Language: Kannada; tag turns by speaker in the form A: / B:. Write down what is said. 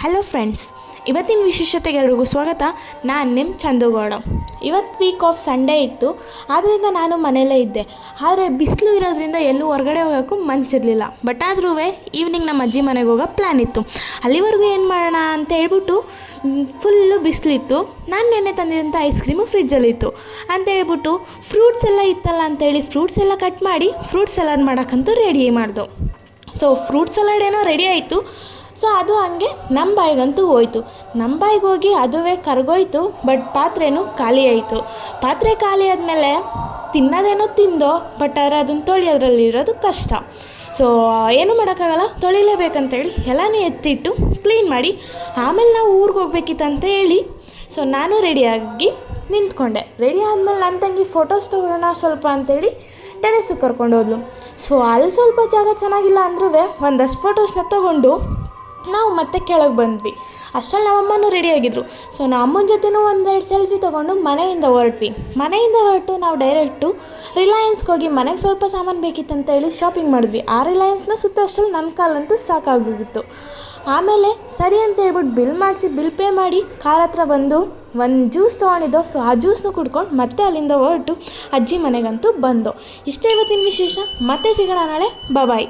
A: ಹಲೋ ಫ್ರೆಂಡ್ಸ್, ಇವತ್ತಿನ ವಿಶೇಷತೆಗೆ ಎಲ್ರಿಗೂ ಸ್ವಾಗತ. ನಾನು ನಿಮ್ಮ ಚಂದುಗೌಡ. ಇವತ್ತು ವೀಕ್ ಆಫ್ ಸಂಡೇ ಇತ್ತು, ಆದ್ದರಿಂದ ನಾನು ಮನೆಯಲ್ಲೇ ಇದ್ದೆ. ಆದರೆ ಬಿಸಿಲು ಇರೋದ್ರಿಂದ ಎಲ್ಲೂ ಹೊರಗಡೆ ಹೋಗೋಕ್ಕೂ ಮನಸ್ಸಿರಲಿಲ್ಲ. ಬಟ್ ಆದ್ರೂ ಈವ್ನಿಂಗ್ ನಮ್ಮ ಅಜ್ಜಿ ಮನೆಗೆ ಹೋಗೋ ಪ್ಲ್ಯಾನ್ ಇತ್ತು. ಅಲ್ಲಿವರೆಗೂ ಏನು ಮಾಡೋಣ ಅಂತ ಹೇಳ್ಬಿಟ್ಟು ಫುಲ್ಲು ಬಿಸಿಲಿತ್ತು. ನಾನು ನೆನ್ನೆ ತಂದಿದ್ದಂಥ ಐಸ್ ಕ್ರೀಮು ಫ್ರಿಜ್ಜಲ್ಲಿತ್ತು ಅಂತ ಹೇಳ್ಬಿಟ್ಟು ಫ್ರೂಟ್ಸ್ ಎಲ್ಲ ಇತ್ತಲ್ಲ ಅಂತೇಳಿ ಫ್ರೂಟ್ಸ್ ಎಲ್ಲ ಕಟ್ ಮಾಡಿ ಫ್ರೂಟ್ ಸಲಾಡ್ ಮಾಡೋಕ್ಕಂತೂ ರೆಡಿ ಮಾಡ್ದು. ಸೊ ಫ್ರೂಟ್ ಸಲಾಡ್ ಏನೋ ರೆಡಿ ಆಯಿತು. ಸೊ ಅದು ಹಂಗೆ ನಮ್ಮ ಬಾಯಿಗಂತೂ ಹೋಯ್ತು. ನಮ್ಮ ಬಾಯಿಗೆ ಹೋಗಿ ಅದುವೇ ಕರಗೋಯ್ತು. ಬಟ್ ಪಾತ್ರೆನೂ ಖಾಲಿ ಆಯಿತು. ಪಾತ್ರೆ ಖಾಲಿ ಆದಮೇಲೆ ತಿನ್ನೋದೇನೋ ತಿಂದೋ, ಬಟ್ ಆದರೆ ಅದನ್ನು ತೊಳೆಯೋದ್ರಲ್ಲಿರೋದು ಕಷ್ಟ. ಸೊ ಏನೂ ಮಾಡೋಕ್ಕಾಗಲ್ಲ, ತೊಳಿಲೇಬೇಕಂತೇಳಿ ಎಲ್ಲನೂ ಎತ್ತಿಟ್ಟು ಕ್ಲೀನ್ ಮಾಡಿ ಆಮೇಲೆ ನಾವು ಊರಿಗೆ ಹೋಗ್ಬೇಕಿತ್ತು ಅಂತ ಹೇಳಿ ಸೊ ನಾನು ರೆಡಿಯಾಗಿ ನಿಂತ್ಕೊಂಡೆ. ರೆಡಿ ಆದಮೇಲೆ ನನ್ನ ತಂಗಿ ಫೋಟೋಸ್ ತೊಗೊಳ್ಳೋಣ ಸ್ವಲ್ಪ ಅಂತೇಳಿ ಟೆರೆಸ್ಸಿಗೆ ಕರ್ಕೊಂಡು ಹೋದ್ಲು. ಸೊ ಅಲ್ಲಿ ಸ್ವಲ್ಪ ಜಾಗ ಚೆನ್ನಾಗಿಲ್ಲ ಅಂದ್ರೂ ಒಂದಷ್ಟು ಫೋಟೋಸ್ನ ತೊಗೊಂಡು ನಾವು ಮತ್ತೆ ಕೆಳಗೆ ಬಂದ್ವಿ. ಅಷ್ಟರಲ್ಲಿ ನಮ್ಮಮ್ಮನೂ ರೆಡಿಯಾಗಿದ್ದರು. ಸೊ ನಮ್ಮನ ಜೊತೆನೂ ಒಂದೆರಡು ಸೆಲ್ಫಿ ತೊಗೊಂಡು ಮನೆಯಿಂದ ಹೊರಟು ನಾವು ಡೈರೆಕ್ಟು ರಿಲಯನ್ಸ್ಗೆ ಹೋಗಿ ಮನೆಗೆ ಸ್ವಲ್ಪ ಸಾಮಾನು ಬೇಕಿತ್ತಂತ ಹೇಳಿ ಶಾಪಿಂಗ್ ಮಾಡಿದ್ವಿ. ಆ ರಿಲಯನ್ಸ್ನ ಸುತ್ತ ಅಷ್ಟರಲ್ಲಿ ನನ್ನ ಕಾಲಂತೂ ಸಾಕಾಗೋಗಿತ್ತು. ಆಮೇಲೆ ಸರಿ ಅಂತ ಹೇಳ್ಬಿಟ್ಟು ಬಿಲ್ ಪೇ ಮಾಡಿ ಕಾರ್ ಹತ್ರ ಬಂದು ಒಂದು ಜ್ಯೂಸ್ ತೊಗೊಂಡಿದ್ದೋ. ಸೊ ಆ ಜ್ಯೂಸ್ನ ಕುಡ್ಕೊಂಡು ಮತ್ತೆ ಅಲ್ಲಿಂದ ಹೊರಟು ಅಜ್ಜಿ ಮನೆಗಂತೂ ಬಂದು. ಇಷ್ಟೇ ಇವತ್ತಿನ ವಿಶೇಷ. ಮತ್ತೆ ಸಿಗೋಣ ನಾಳೆ. ಬಾಯ್.